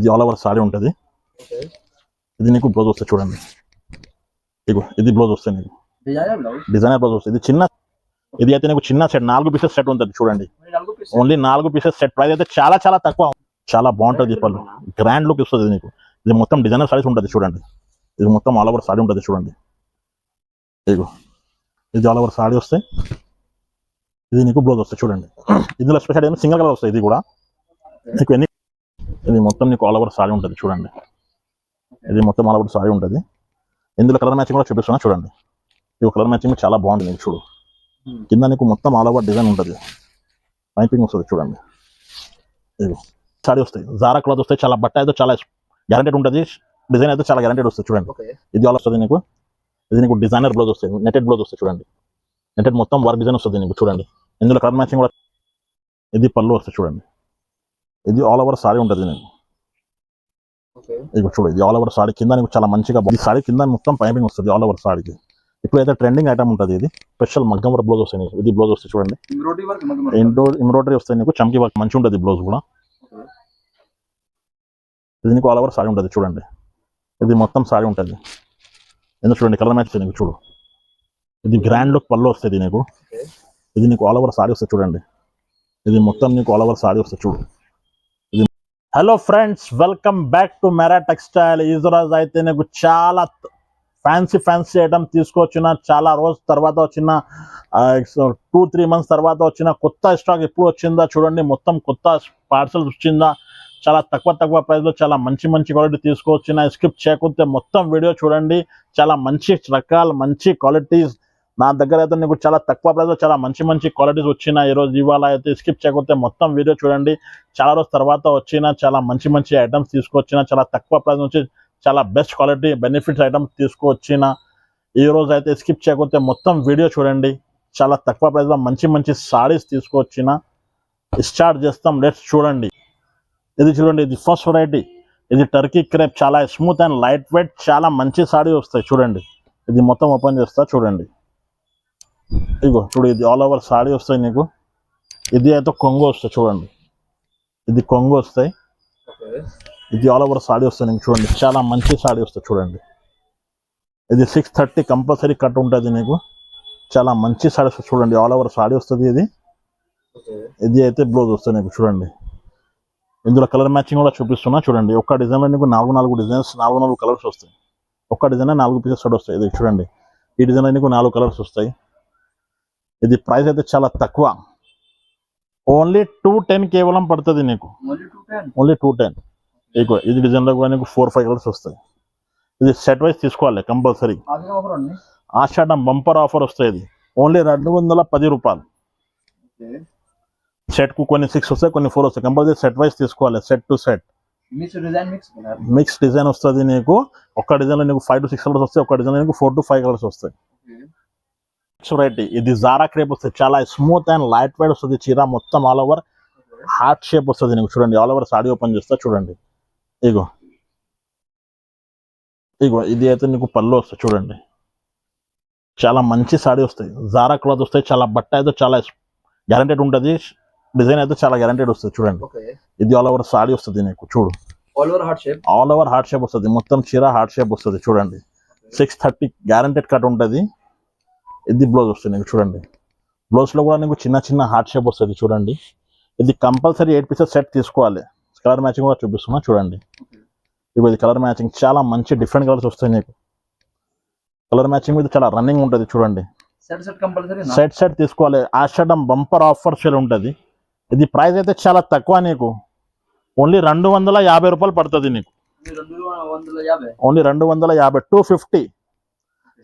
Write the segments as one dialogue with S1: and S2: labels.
S1: ఇది all over sorry ఉంటుంది. ఇది నీకు బ్లౌజ్ వస్తుంది చూడండి. ఇగో ఇది బ్లౌజ్ వస్తుంది నీకు డిజైనర్ బ్లౌజ్ వస్తుంది. ఇది చిన్న, ఇది అయితే నీకు చిన్న సెట్ 4 పీసెస్ సెట్ ఉంటుంది చూడండి. Only 4 pieces set. ప్రైస్ అయితే చాలా చాలా తక్కువ. చాలా బాగుంటుంది. పళ్ళు గ్రాండ్ లుక్ ఇస్తుంది నీకు. ఇది మొత్తం డిజైనర్ సారీస్ ఉంటుంది చూడండి. ఇది మొత్తం ఆల్ ఓవర్ సారీ ఉంటుంది చూడండి. ఇగో ఇది ఆల్ ఓవర్ సారీ వస్తాయి. ఇది నీకు బ్లౌజ్ వస్తుంది చూడండి. ఇందులో స్పెషల్ ఏమో సింగిల్ కలర్ వస్తాయి. ఇది కూడా నీకు ఎన్ని, ఇది మొత్తం నీకు ఆల్ ఓవర్ సారీ ఉంటుంది చూడండి. ఇది మొత్తం ఆల్ ఓవర్ సారీ ఉంటుంది. ఇందులో కలర్ మ్యాచింగ్ కూడా చూపిస్తున్నా చూడండి. ఇది కలర్ మ్యాచింగ్ చాలా బాగుంటుంది నీకు. చూడు కింద నీకు మొత్తం ఆల్ ఓవర్ డిజైన్ ఉంటుంది. పైపింగ్ వస్తుంది చూడండి. ఇది సారీ వస్తాయి. జారా క్లాత్ వస్తాయి. చాలా బట్ట అయితే చాలా గ్యారంటెడ్ ఉంటుంది. డిజైన్ అయితే చాలా గ్యారంటెడ్ వస్తుంది చూడండి. ఇది ఆల్ వస్తుంది నీకు. ఇది నీకు డిజైనర్ బ్లౌజ్ వస్తుంది. నెటెడ్ బ్లౌజ్ వస్తుంది చూడండి. నెటెడ్ మొత్తం వర్క్ డిజైన్ వస్తుంది నీకు చూడండి. ఇందులో కలర్ మ్యాచింగ్ కూడా. ఇది పళ్ళు వస్తుంది చూడండి. ఇది ఆల్ ఓవర్ సారీ ఉంటుంది నీకు. ఇది చూడు ఇది ఆల్ ఓవర్ సారీ. కింద నీకు చాలా మంచిగా ఈ సారీ కింద మొత్తం పైపింగ్ వస్తుంది ఆల్ ఓవర్ సారీకి. ఇప్పుడైతే ట్రెండింగ్ ఐటమ్ ఉంటుంది. ఇది స్పెషల్ మగ్గం వర్క్ బ్లౌజ్ వస్తాయి నీకు. ఇది బ్లౌజ్ వస్తుంది చూడండి. ఎంబ్రాయిడరీ వస్తాయి నీకు. చమ్కీ వర్క్ మంచి ఉంటుంది బ్లౌజ్ కూడా. ఇది నీకు ఆల్ ఓవర్ సారీ ఉంటుంది చూడండి. ఇది మొత్తం సారీ ఉంటుంది. ఎందుకు చూడండి కలర్ మ్యాచ్ నీకు. చూడు ఇది గ్రాండ్ లుక్ పళ్ళు వస్తుంది నీకు. ఇది నీకు ఆల్ ఓవర్ సారీ వస్తుంది చూడండి. ఇది మొత్తం నీకు ఆల్ ఓవర్ సారీ వస్తుంది చూడు. ఇది hello friends, welcome back to Mera textile. ఈ రోజు అయితే నీకు చాలా ఫ్యాన్సీ ఐటమ్ తీసుకొచ్చిన, చాలా రోజు తర్వాత వచ్చిన 2-3 months తర్వాత వచ్చిన కొత్త స్టాక్ ఎప్పుడు వచ్చిందా చూడండి. మొత్తం కొత్త పార్సల్స్ వచ్చిందా. చాలా తక్కువ ప్రైస్లో చాలా మంచి క్వాలిటీ తీసుకొచ్చిన. స్కిప్ చేయకపోతే మొత్తం వీడియో చూడండి. చాలా మంచి రకాలు, మంచి క్వాలిటీస్ నా దగ్గర అయితే నీకు చాలా తక్కువ ప్రైస్లో చాలా మంచి క్వాలిటీస్ వచ్చిన ఈరోజు ఇవాళ అయితే. స్కిప్ చేయకపోతే మొత్తం వీడియో చూడండి. చాలా రోజు తర్వాత వచ్చిన చాలా మంచి ఐటమ్స్ తీసుకొచ్చిన. చాలా తక్కువ ప్రైస్ నుంచి చాలా బెస్ట్ క్వాలిటీ బెనిఫిట్స్ ఐటమ్స్ తీసుకొచ్చిన ఈ రోజు అయితే. స్కిప్ చేయకపోతే మొత్తం వీడియో చూడండి. చాలా తక్కువ ప్రైస్లో మంచి సారీస్ తీసుకొచ్చిన. స్టార్ట్ చేస్తాం. లెట్స్ చూడండి. ఇది చూడండి. ఇది ఫస్ట్ వెరైటీ. ఇది టర్కీ క్రేప్. చాలా స్మూత్ అండ్ లైట్ వెయిట్. చాలా మంచి సారీ వస్తాయి చూడండి. ఇది మొత్తం ఓపెన్ చేస్తా చూడండి. ఇగో చూడు ఇది ఆల్ ఓవర్ సారీ వస్తాయి నీకు. ఇది అయితే కొంగు వస్తాయి చూడండి. ఇది కొంగు వస్తాయి. ఇది ఆల్ ఓవర్ సారీ వస్తాయి నీకు చూడండి. చాలా మంచి సారీ వస్తాయి చూడండి. ఇది 630 కంపల్సరీ కట్ ఉంటుంది నీకు. చాలా మంచి సారీ వస్తుంది చూడండి. ఆల్ ఓవర్ సారీ వస్తుంది ఇది. ఇది అయితే బ్లౌజ్ వస్తుంది నీకు చూడండి. ఇందులో కలర్ మ్యాచింగ్ కూడా చూపిస్తున్నా చూడండి. ఒక్క డిజైన్లో నీకు 4 డిజైన్స్ 4 కలర్స్ వస్తాయి. ఒక్క డిజైన్ 4 పీసెస్ సెట్ వస్తాయి. ఇది చూడండి. ఈ డిజైన్లో నీకు 4 కలర్స్ వస్తాయి. ఇది ప్రైస్ అయితే చాలా తక్కువ. ఓన్లీ 210 కేవలం పడుతుంది నీకు. ఓన్లీ 210. ఎక్కువ. ఇది డిజైన్లో కూడా నీకు 4-5 కలర్స్ వస్తాయి. ఇది సెట్ వైజ్ తీసుకోవాలి కంపల్సరీ. ఆషాఢం బంపర్ ఆఫర్ వస్తాయి. ఇది ఓన్లీ 210 రూపాయలు. సెట్ కు కొన్ని 6 వస్తాయి, కొన్ని 4 వస్తాయి. కంపల్సరీ సెట్ వైజ్ తీసుకోవాలి. Set to set mix design వస్తుంది నీకు. ఒక్క డిజైన్లో నీకు 5 to 6 కలర్స్ వస్తాయి. ఒక్క డిజైన్లో నీకు 4 to 5 కలర్స్ వస్తాయి. వెరైటీ. ఇది జారా క్రేప్ వస్తుంది. చాలా స్మూత్ అండ్ లైట్ వెయిట్ వస్తుంది. చీర మొత్తం ఆల్ ఓవర్ హార్ట్ షేప్ వస్తుంది నీకు చూడండి. ఆల్ ఓవర్ సారీ ఓపెన్ చేస్తా చూడండి. ఇగో ఇది అయితే నీకు పళ్ళు వస్తుంది చూడండి. చాలా మంచి సారీ వస్తాయి. జారా క్లాత్ వస్తాయి. చాలా బట్ట అయితే చాలా గ్యారంటెడ్ ఉంటుంది. డిజైన్ అయితే చాలా గ్యారంటెడ్ వస్తుంది చూడండి. ఇది ఆల్ ఓవర్ సారీ వస్తుంది నీకు. చూడు ఆల్ ఓవర్ హార్ట్ షేప్ వస్తుంది. మొత్తం చీర హార్ట్ షేప్ వస్తుంది చూడండి. 630 గ్యారంటెడ్ కట్ ఉంటుంది. ఇది బ్లౌజ్ వస్తుంది నీకు చూడండి. బ్లౌజ్లో కూడా నీకు చిన్న హార్ట్ షేప్ వస్తుంది చూడండి. ఇది కంపల్సరీ 8 పీసెస్ సెట్ తీసుకోవాలి. కలర్ మ్యాచింగ్ కూడా చూపిస్తున్నా చూడండి. ఇప్పుడు ఇది కలర్ మ్యాచింగ్ చాలా మంచి డిఫరెంట్ కలర్స్ వస్తాయి నీకు. కలర్ మ్యాచింగ్ మీద చాలా రన్నింగ్ ఉంటుంది చూడండి. సెట్ తీసుకోవాలి. ఆషాఢం బంపర్ ఆఫర్ సేల్ ఉంటుంది. ఇది ప్రైస్ అయితే చాలా తక్కువ నీకు. ఓన్లీ 250 రూపాయలు పడుతుంది నీకు. ఓన్లీ 250. 250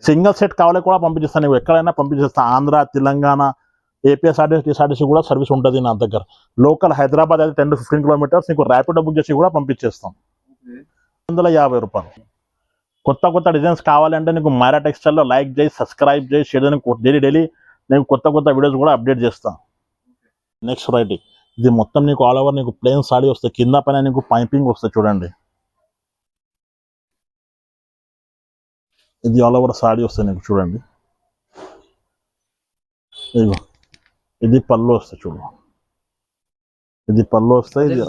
S1: సింగిల్ సెట్ కావాలి కూడా పంపించేస్తాను. నీకు ఎక్కడైనా పంపించేస్తా. ఆంధ్ర, తెలంగాణ, ఏపీఎస్ఆర్టీసీ, టీఎస్ఆర్టీసీ కూడా సర్వీస్ ఉంటుంది నా దగ్గర. లోకల్ హైదరాబాద్ అయితే 10 to 15 kilometers నీకు ర్యాపిడో బుక్ చేసి కూడా పంపించేస్తాం. 250 రూపాయలు. కొత్త డిజైన్స్ కావాలంటే నీకు మెరా టెక్స్టైల్లో లైక్ చేయి, సబ్స్క్రైబ్ చేయి, షేర్ డైలీ నేను కొత్త వీడియోస్ కూడా అప్డేట్ చేస్తాను. Next variety. ఇది మొత్తం నీకు ఆల్ ఓవర్ నీకు ప్లెయిన్ సారీ వస్తుంది. కింద పైన నీకు పైపింగ్ వస్తుంది చూడండి. ఇది ఆల్ ఓవర్ సారీ వస్తుంది నీకు చూడండి. ఇదిగో ఇది పళ్ళు వస్తుంది చూడు. ఇది పళ్ళు వస్తాయి, ఇది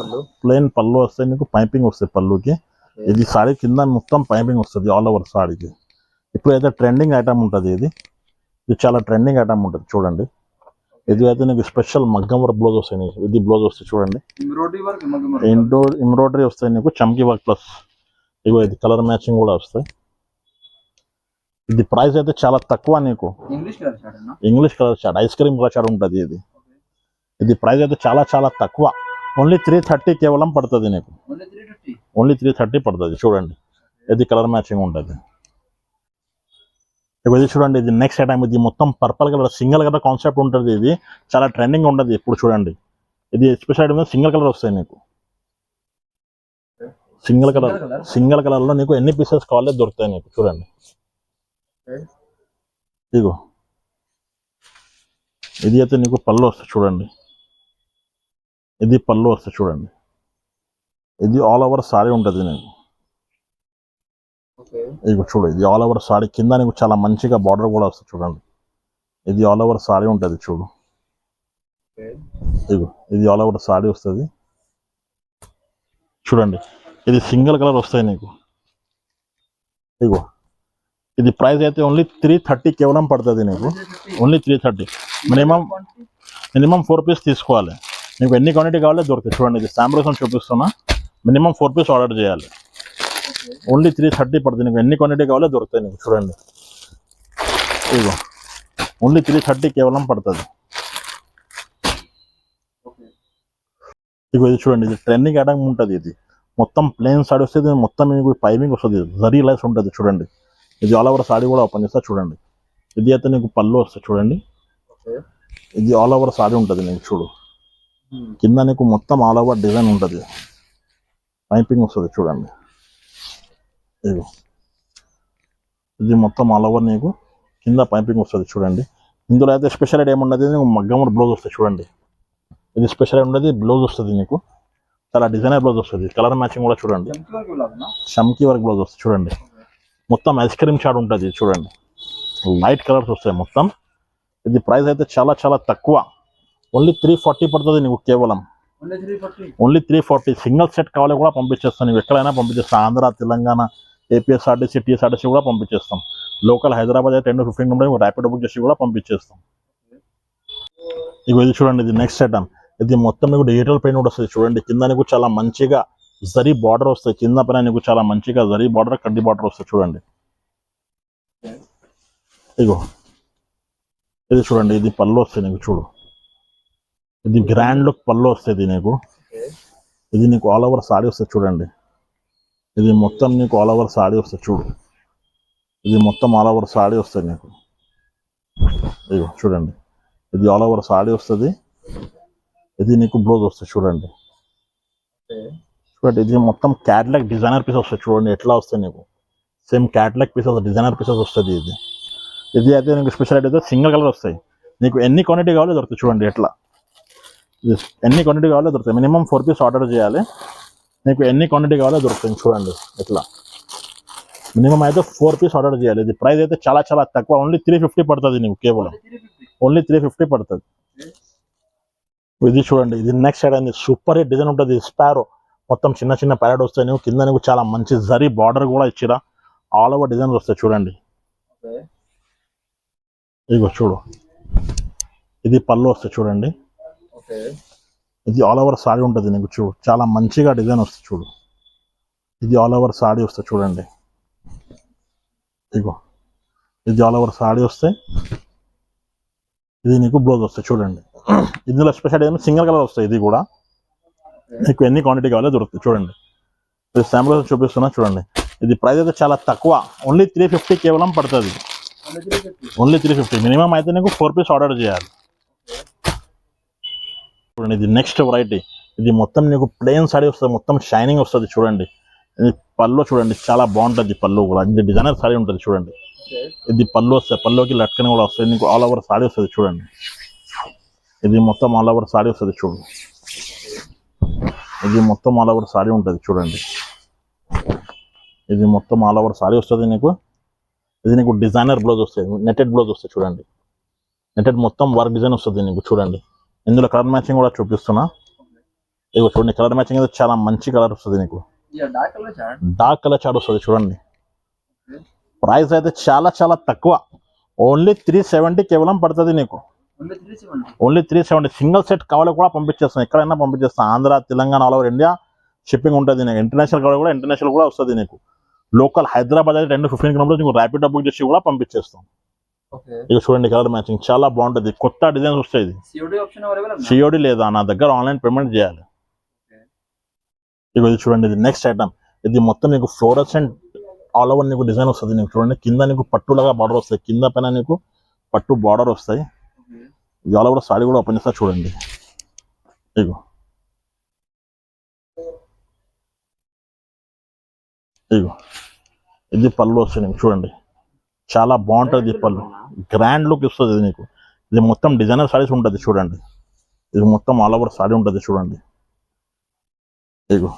S1: ప్లెయిన్ పళ్ళు వస్తాయి, నీకు పైపింగ్ వస్తాయి పళ్ళుకి. ఇది సారీ కింద మొత్తం పైపింగ్ వస్తుంది ఆల్ ఓవర్ సారీకి. ఇప్పుడు అయితే ట్రెండింగ్ ఐటమ్ ఉంటుంది ఇది చాలా ట్రెండింగ్ ఐటమ్ ఉంటుంది చూడండి. ఇది అయితే నీకు స్పెషల్ మగ్గం వర్క్ బ్లౌజ్ వస్తాయి నీకు. ఇది బ్లౌజ్ వస్తాయి చూడండి, ఎంబ్రాయిడరీ వస్తాయి నీకు, చమ్కీ వర్క్ ప్లస్ ఇగో ఇది కలర్ మ్యాచింగ్ కూడా వస్తాయి. ఇది ప్రైస్ అయితే చాలా తక్కువ నీకు. English colour short, ice cream colour short ఉంటుంది ఇది. ఇది ప్రైస్ అయితే చాలా చాలా తక్కువ, ఓన్లీ 330 కేవలం పడుతుంది నీకు. ఓన్లీ 330 పడుతుంది చూడండి. ఇది కలర్ మ్యాచింగ్ ఉంటుంది. ఇది చూడండి, ఇది నెక్స్ట్ ఐటమ్. ఇది మొత్తం purple colour single colour concept ఉంటుంది. ఇది చాలా ట్రెండింగ్ ఉంటుంది ఇప్పుడు చూడండి. ఇది స్పెషల్ ఐటమ్, సింగిల్ కలర్ వస్తాయి నీకు. సింగిల్ కలర్ లో నీకు ఎన్ని పీసెస్ కావాలో దొరుకుతాయి నీకు చూడండి. ఇగో ఇది అయితే నీకు పళ్ళు వస్తాయి చూడండి. ఇది పళ్ళు వస్తాయి చూడండి. ఇది ఆల్ ఓవర్ సారీ ఉంటుంది నీకు. ఇగో చూడు, ఇది ఆల్ ఓవర్ సారీ కింద నీకు చాలా మంచిగా బార్డర్ కూడా వస్తుంది చూడండి. ఇది ఆల్ ఓవర్ సారీ ఉంటుంది చూడు. ఇగో ఇది ఆల్ ఓవర్ సారీ వస్తుంది చూడండి. ఇది సింగిల్ కలర్ వస్తాయి నీకు. ఇగో ఇది ప్రైస్ అయితే ఓన్లీ 330 కేవలం పడుతుంది నీకు. ఓన్లీ 330. మినిమం 4 పీస్ తీసుకోవాలి. నీకు ఎన్ని క్వాంటిటీ కావాలో దొరుకుతాయి చూడండి. ఇది శాంపుల్స్ చూపిస్తున్నా, మినిమం 4 పీస్ ఆర్డర్ చేయాలి. ఓన్లీ 330 పడుతుంది నీకు. ఎన్ని క్వాంటిటీ కావాలో దొరుకుతాయి నీకు చూడండి. ఇగో ఓన్లీ 330 కేవలం పడుతుంది. ఇగో ఇది చూడండి, ఇది ట్రెండింగ్ ఐటమ్ ఉంటుంది. ఇది మొత్తం ప్లెయిన్ సారీ వస్తుంది, మొత్తం మీకు పైపింగ్ వస్తుంది, జరీ లైన్స్ ఉంటుంది చూడండి. ఇది ఆల్ ఓవర్ సారీ కూడా ఓపెన్ చేస్తా చూడండి. ఇది అయితే నీకు పళ్ళు వస్తుంది చూడండి. ఇది ఆల్ ఓవర్ సారీ ఉంటుంది నీకు చూడు. కింద నీకు మొత్తం ఆల్ ఓవర్ డిజైన్ ఉంటుంది, పైపింగ్ వస్తుంది చూడండి. ఇదిగో ఇది మొత్తం ఆల్ ఓవర్ నీకు కింద పైపింగ్ వస్తుంది చూడండి. ఇందులో అయితే స్పెషల్ ఐటమ్ ఏమున్నది, నీకు మగ్గం బ్లౌజ్ వస్తుంది చూడండి. ఇది స్పెషల్ ఉండదు, బ్లౌజ్ వస్తుంది నీకు, చాలా డిజైనర్ బ్లౌజ్ వస్తుంది. కలర్ మ్యాచింగ్ కూడా చూడండి, చమ్కీ వర్క్ బ్లౌజ్ వస్తుంది చూడండి. మొత్తం ఐస్ క్రీమ్ షాడ్ ఉంటుంది చూడండి, లైట్ కలర్స్ వస్తాయి మొత్తం. ఇది ప్రైస్ అయితే చాలా చాలా తక్కువ, ఓన్లీ 340 పడుతుంది నీకు కేవలం. ఓన్లీ 340. సింగిల్ సెట్ కావాలి కూడా పంపించేస్తాను, నీకు ఎక్కడైనా పంపించేస్తాం. ఆంధ్ర, తెలంగాణ, ఏపీఎస్ఆర్టీసీ, టీఎస్ఆర్టీసీ కూడా పంపించేస్తాం. లోకల్ హైదరాబాద్ అయితే 10-15 ఉంటే ర్యాపిడ్ బుక్ చేసి కూడా పంపించేస్తాం. ఇక ఇది చూడండి, ఇది నెక్స్ట్ ఐటమ్. ఇది మొత్తం మీకు డిజిటల్ పెయింట్ కూడా వస్తుంది చూడండి. కింద నీకు చాలా మంచిగా జరీ బార్డర్ వస్తుంది, కింద పైన నీకు చాలా మంచిగా జరీ బార్డర్, కడ్డీ బార్డర్ వస్తుంది చూడండి. ఇగో ఇది చూడండి, ఇది పళ్ళు వస్తుంది నీకు చూడు. ఇది గ్రాండ్ లుక్ పళ్ళు వస్తుంది నీకు. ఇది నీకు ఆల్ ఓవర్ సారీ వస్తుంది చూడండి. ఇది మొత్తం నీకు ఆల్ ఓవర్ సారీ వస్తుంది చూడు. ఇది మొత్తం ఆల్ ఓవర్ సారీ వస్తుంది నీకు. ఇగో చూడండి, ఇది ఆల్ ఓవర్ సారీ వస్తుంది. ఇది నీకు బ్లౌజ్ వస్తుంది చూడండి. చూడండి, ఇది మొత్తం క్యాట్లాగ్ డిజైనర్ పీసెస్ వస్తుంది చూడండి. ఎట్లా వస్తాయి నీకు, same catalogue pieces, designer pieces వస్తుంది. ఇది అయితే నీకు స్పెషల్ అయితే సింగిల్ కలర్ వస్తాయి. నీకు ఎన్ని క్వాంటిటీ కావాలో దొరుకుతాయి చూడండి. ఎట్లా ఎన్ని క్వాంటిటీ కావాలో దొరుకుతాయి. మినిమం 4 పీస్ ఆర్డర్ చేయాలి. నీకు ఎన్ని క్వాంటిటీ కావాలో దొరుకుతాయి చూడండి. ఎట్లా మినిమం అయితే 4 పీస్ ఆర్డర్ చేయాలి. ఇది ప్రైస్ అయితే చాలా చాలా తక్కువ, ఓన్లీ 350 పడుతుంది నీకు కేవలం. ఓన్లీ 350 పడుతుంది. ఇది చూడండి, ఇది నెక్స్ట్ సైడ్ అనేది సూపర్ హిట్ డిజైన్ ఉంటుంది. స్పారో మొత్తం చిన్న చిన్న ప్యారెట్ వస్తాయి నీకు. కింద నీకు చాలా మంచి జరీ బార్డర్ కూడా ఇచ్చిరా, ఆల్ ఓవర్ డిజైన్స్ వస్తాయి చూడండి. ఇదిగో చూడు, ఇది పళ్ళు వస్తాయి చూడండి. ఇది ఆల్ ఓవర్ సారీ ఉంటుంది నీకు చూడు, చాలా మంచిగా డిజైన్ వస్తుంది చూడు. ఇది ఆల్ ఓవర్ సారీ వస్తుంది చూడండి. ఇగో ఇది ఆల్ ఓవర్ సారీ వస్తాయి. ఇది నీకు బ్లౌజ్ వస్తాయి చూడండి. ఇందులో స్పెషల్ ఏమో సింగిల్ కలర్ వస్తాయి. ఇది కూడా నీకు ఎన్ని క్వాంటిటీ కావాలో దొరుకుతుంది చూడండి. ఇది శాంపుల్స్ చూపిస్తున్నా చూడండి. ఇది ప్రైస్ అయితే చాలా తక్కువ, ఓన్లీ 350 కేవలం పడుతుంది. ఓన్లీ 350. మినిమం అయితే నీకు 4 పీస్ ఆర్డర్ చేయాలి చూడండి. ఇది నెక్స్ట్ వెరైటీ. ఇది మొత్తం నీకు ప్లెయిన్ సారీ వస్తుంది, మొత్తం షైనింగ్ వస్తుంది చూడండి. ఇది పళ్ళు చూడండి, చాలా బాగుంటుంది పళ్ళు కూడా. ఇది డిజైనర్ సారీ ఉంటుంది చూడండి. ఇది పళ్ళు వస్తాయి, పళ్ళుకి లట్కన్ కూడా వస్తుంది నీకు. ఆల్ ఓవర్ సారీ వస్తుంది చూడండి. ఇది మొత్తం ఆల్ ఓవర్ సారీ వస్తుంది చూడు. ఇది మొత్తం ఆల్ ఓవర్ సారీ ఉంటుంది చూడండి. ఇది మొత్తం ఆల్ ఓవర్ సారీ వస్తుంది నీకు. ఇది నీకు డిజైనర్ బ్లౌజ్ వస్తుంది, నెటెడ్ బ్లౌజ్ వస్తుంది చూడండి. నెటెడ్ మొత్తం వర్క్ డిజైన్ వస్తుంది నీకు చూడండి. ఇందులో కలర్ మ్యాచింగ్ కూడా చూపిస్తున్నా. ఇగో చూడండి కలర్ మ్యాచింగ్ అయితే చాలా మంచి కలర్ వస్తుంది నీకు. డార్క్ కలర్ చార్ట్ వస్తుంది చూడండి. ప్రైస్ అయితే చాలా చాలా తక్కువ, ఓన్లీ 370 కేవలం పడుతుంది నీకు. ఓన్లీ 370. సింగిల్ సెట్ కావాలి కూడా పంపించేస్తాను, ఎక్కడైనా పంపించేస్తాను. Andhra, Telangana, all over India shipping ఉంటుంది నీకు. ఇంటర్నేషనల్ కావాలి కూడా ఇంటర్నేషనల్ కూడా వస్తుంది నీకు. లోకల్ హైదరాబాద్ అయితే 10-15 కిలోమీటర్స్ నీకు ర్యాపిడ్ బుక్ చేసి కూడా పంపించేస్తాం. ఇక చూడండి కలర్ మ్యాచింగ్ చాలా బాగుంటుంది, కొత్త డిజైన్స్ వస్తాయి. ఇది సిఓడి లేదా, నా దగ్గర ఆన్లైన్ పేమెంట్ చేయాలి. ఇక ఇది చూడండి, ఇది నెక్స్ట్ ఐటమ్. ఇది మొత్తం నీకు ఫ్లోరసెంట్ ఆల్ ఓవర్ నీకు డిజైన్ వస్తుంది నీకు. చూడండి కింద నీకు పట్టులాగా బార్డర్ వస్తాయి, కింద పైన నీకు పట్టు బార్డర్ వస్తాయి. ఇది ఆల్ ఓవర్ సారీ కూడా ఓపెన్ చేస్తా చూడండి. ఇగో ఇగో ఇది పళ్ళు వస్తుంది నీకు చూడండి, చాలా బాగుంటుంది. ఈ పళ్ళు గ్రాండ్ లుక్ ఇస్తుంది ఇది నీకు. ఇది మొత్తం డిజైనర్ సారీస్ ఉంటుంది చూడండి. ఇది మొత్తం ఆల్ ఓవర్ సారీ ఉంటుంది చూడండి. ఇగో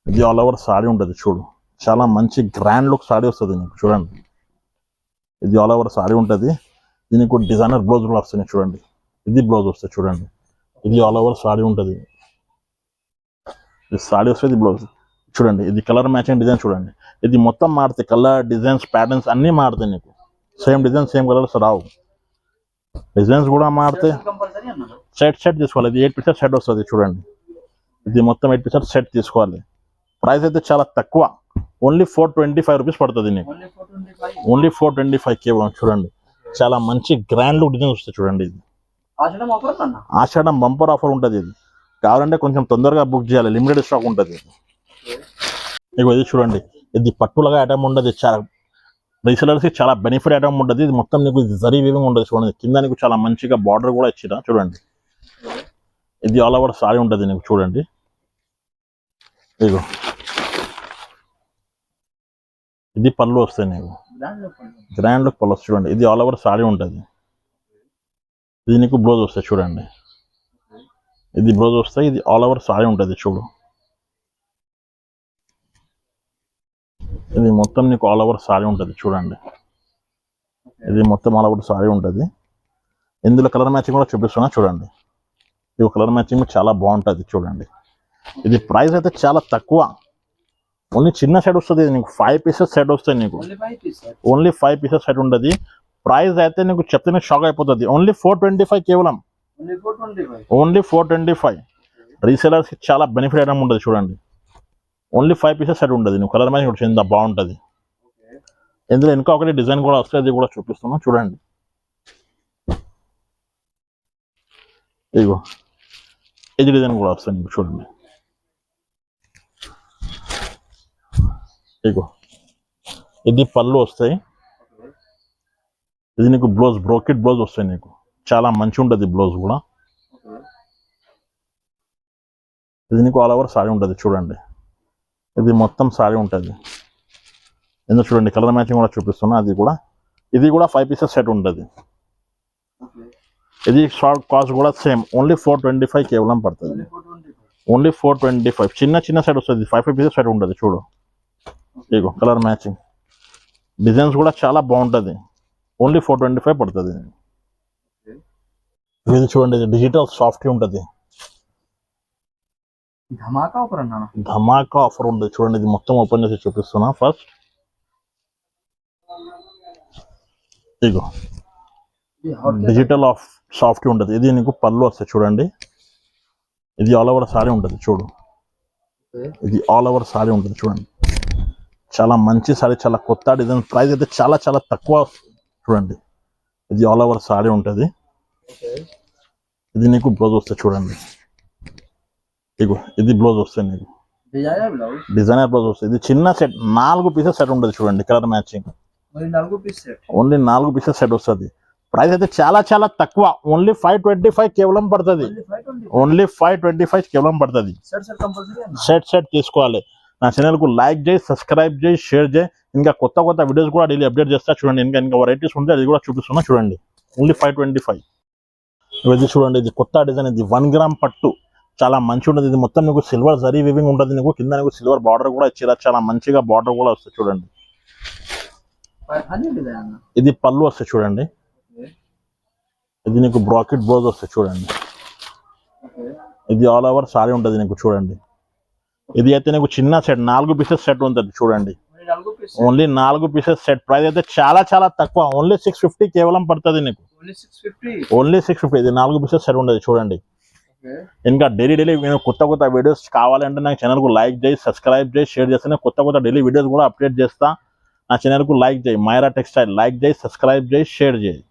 S1: ఇది ఆల్ ఓవర్ సారీ ఉంటుంది చూడు, చాలా మంచి గ్రాండ్ లుక్ సారీ వస్తుంది నీకు చూడండి. ఇది ఆల్ ఓవర్ సారీ ఉంటుంది, దీనికి డిజైనర్ బ్లౌజ్ కూడా వస్తుంది చూడండి. ఇది బ్లౌజ్ వస్తుంది చూడండి. ఇది ఆల్ ఓవర్ సారీ ఉంటుంది, ఇది సారీ వస్తుంది బ్లౌజ్ చూడండి. ఇది కలర్ మ్యాచింగ్ డిజైన్ చూడండి. ఇది మొత్తం మారుతాయి, కలర్ డిజైన్స్ ప్యాటర్న్స్ అన్నీ మారుతాయి నీకు. సేమ్ డిజైన్ సేమ్ కలర్స్ రావు, డిజైన్స్ కూడా మారుతాయి. సెట్ తీసుకోవాలి. ఇది 8 పీసెస్ సెట్ వస్తుంది చూడండి. ఇది మొత్తం 8 పీసెస్ సెట్ తీసుకోవాలి. ప్రైస్ అయితే చాలా తక్కువ, ఓన్లీ 425 రూపీస్ పడుతుంది నీకు. ఓన్లీ 425 కేవలం చూడండి. చాలా మంచి గ్రాండ్ లుక్ డిజైన్ వస్తుంది చూడండి. ఇది ఆషాఢం బంపర్ ఆఫర్ ఉంటుంది. ఇది కావాలంటే కొంచెం తొందరగా బుక్ చేయాలి, లిమిటెడ్ స్టాక్ ఉంటుంది. ఇక ఇది చూడండి, ఇది పట్టులాగా ఐటమ్ ఉండదు, చాలా రీసెలర్స్కి చాలా బెనిఫిట్ ఐటమ్ ఉంటుంది. ఇది మొత్తం నీకు జరీ వీవింగ్ ఉంటుంది చూడండి. కింద నీకు చాలా మంచిగా బార్డర్ కూడా ఇచ్చిరా చూడండి. ఇది ఆల్ ఓవర్ సారీ ఉంటుంది నీకు చూడండి. ఇగో ఇది పళ్ళు వస్తాయి నీకు, గ్రాండ్ లుక్ పళ్ళు వస్తాయి చూడండి. ఇది ఆల్ ఓవర్ సారీ ఉంటుంది. ఇది నీకు బ్లౌజ్ వస్తాయి చూడండి. ఇది బ్లౌజ్ వస్తాయి, ఇది ఆల్ ఓవర్ సారీ ఉంటుంది చూడు. ఇది మొత్తం నీకు ఆల్ ఓవర్ సారీ ఉంటుంది చూడండి. ఇది మొత్తం ఆల్ ఓవర్ సారీ ఉంటుంది. ఇందులో కలర్ మ్యాచింగ్ కూడా చూపిస్తున్నా చూడండి. ఇది కలర్ మ్యాచింగ్ చాలా బాగుంటుంది చూడండి. ఇది ప్రైస్ అయితే చాలా తక్కువ, ఓన్లీ చిన్న సెట్ వస్తుంది నీకు. 5 పీసెస్ సెట్ వస్తాయి నీకు, ఓన్లీ 5 పీసెస్ సెట్ ఉంటుంది. ప్రైస్ అయితే నీకు చెప్తేనే షాక్ అయిపోతుంది. ఓన్లీ 425 కేవలం, ఓన్లీ 425. రీసెలర్స్కి చాలా బెనిఫిట్ ఐటమ్ ఉంటుంది చూడండి. ఓన్లీ 5 పీసెస్ సెట్ ఉంటుంది నీకు. కలర్ మ్యాచింగ్ వచ్చింది బాగుంటుంది. ఇందులో ఇంకా ఒకటి డిజైన్ కూడా వస్తుంది, అది కూడా చూపిస్తున్నాం చూడండి. ఇగో ఇది డిజైన్ కూడా వస్తుంది నీకు చూడండి. ఇగో ఇది పళ్ళు వస్తాయి, ఇది నీకు బ్లౌజ్ బ్రోకెట్ బ్లౌజ్ వస్తాయి నీకు. చాలా మంచి ఉంటుంది బ్లౌజ్ కూడా. ఇది నీకు ఆల్ ఓవర్ సారీ ఉంటుంది చూడండి. ఇది మొత్తం సారీ ఉంటుంది. ఎందుకు చూడండి కలర్ మ్యాచింగ్ కూడా చూపిస్తున్నా. ఇది కూడా 5 పీసెస్ సెట్ ఉంటుంది. ఇది షార్ట్ కాస్ట్ కూడా సేమ్, ఓన్లీ 425 కేవలం పడుతుంది. ఓన్లీ 425. చిన్న సెట్ వస్తుంది, 5 పీసెస్ సెట్ ఉంటుంది చూడు. ఇగో కలర్ మ్యాచింగ్ డిజైన్స్ కూడా చాలా బాగుంటుంది. ఓన్లీ 425 పడుతుంది. ఇది చూడండి, ఇది డిజిటల్ సాఫ్ట్ ఉంటుంది. ధమాకా ఆఫర్ ఉంటుంది చూడండి. ఇది మొత్తం ఓపెన్ చేసి చూపిస్తున్నా. First ego digital of soft ఉంటుంది. ఇది నీకు పళ్ళు వస్తాయి చూడండి. ఇది ఆల్ ఓవర్ సారీ ఉంటుంది చూడు. ఇది ఆల్ ఓవర్ సారీ ఉంటుంది చూడండి. చాలా మంచి సారీ, చాలా కొత్త డిజైన్. ప్రైస్ అయితే చాలా చాలా తక్కువ చూడండి. ఇది ఆల్ ఓవర్ సారీ ఉంటుంది. ఇది నీకు బ్లౌజ్ వస్తుంది చూడండి. ఇగో ఇది బ్లౌజ్ వస్తుంది నీకు, డిజైనర్ బ్లౌజ్ వస్తుంది. ఇది చిన్న సెట్, 4 పీసెస్ సెట్ ఉంటుంది చూడండి. Colour matching only 4 pieces set వస్తుంది. ప్రైస్ అయితే చాలా చాలా తక్కువ, ఓన్లీ 525 కేవలం పడుతుంది. ఓన్లీ 525 కేవలం పడుతుంది. సెట్ తీసుకోవాలి. నా ఛానల్కు లైక్ చేయి, సబ్స్క్రైబ్ చేయి, షేర్ చేయి. ఇంకా కొత్త వీడియోస్ కూడా డైలీ అప్డేట్ చేస్తా చూడండి. ఇంకా వెరైటీస్ ఉంటే అది కూడా చూపిస్తున్నా చూడండి. ఓన్లీ 525. ఇది చూడండి, ఇది కొత్త డిజైన్. ఇది 1 గ్రామ్ పట్టు, చాలా మంచి ఉంటుంది. ఇది మొత్తం నీకు సిల్వర్ జరీ వీవింగ్ ఉంటుంది నీకు. కింద నీకు సిల్వర్ బార్డర్ కూడా ఇచ్చారు, చాలా మంచిగా బార్డర్ కూడా వస్తుంది చూడండి. ఇది పళ్ళు వస్తుంది చూడండి. ఇది నీకు బ్రాకెట్ బ్లౌజ్ వస్తుంది చూడండి. ఇది ఆల్ ఓవర్ సారీ ఉంటుంది నీకు చూడండి. ఇది అయితే నీకు చిన్న సెట్ 4 పీసెస్ సెట్ ఉంటుంది చూడండి. Only 4 pieces set. ప్రైస్ అయితే చాలా చాలా తక్కువ, ఓన్లీ 650 కేవలం పడుతుంది నీకు. ఓన్లీ 650. ఇది 4 పీసెస్ సెట్ ఉంటుంది చూడంండి. ఇంకా డైలీ నేను కొత్త వీడియోస్ కావాలంటే నాకు ఛానల్కు లైక్ చేయి, సబ్స్క్రైబ్ చేయి, షేర్ చేస్తే నేను కొత్త డైలీ వీడియోస్ కూడా అప్డేట్ చేస్తా. నా ఛానల్కు లైక్ చేయి, మైరా టెక్స్టైల్ లైక్ చేయి, సబ్స్క్రైబ్ చేయి, షేర్ చేయి.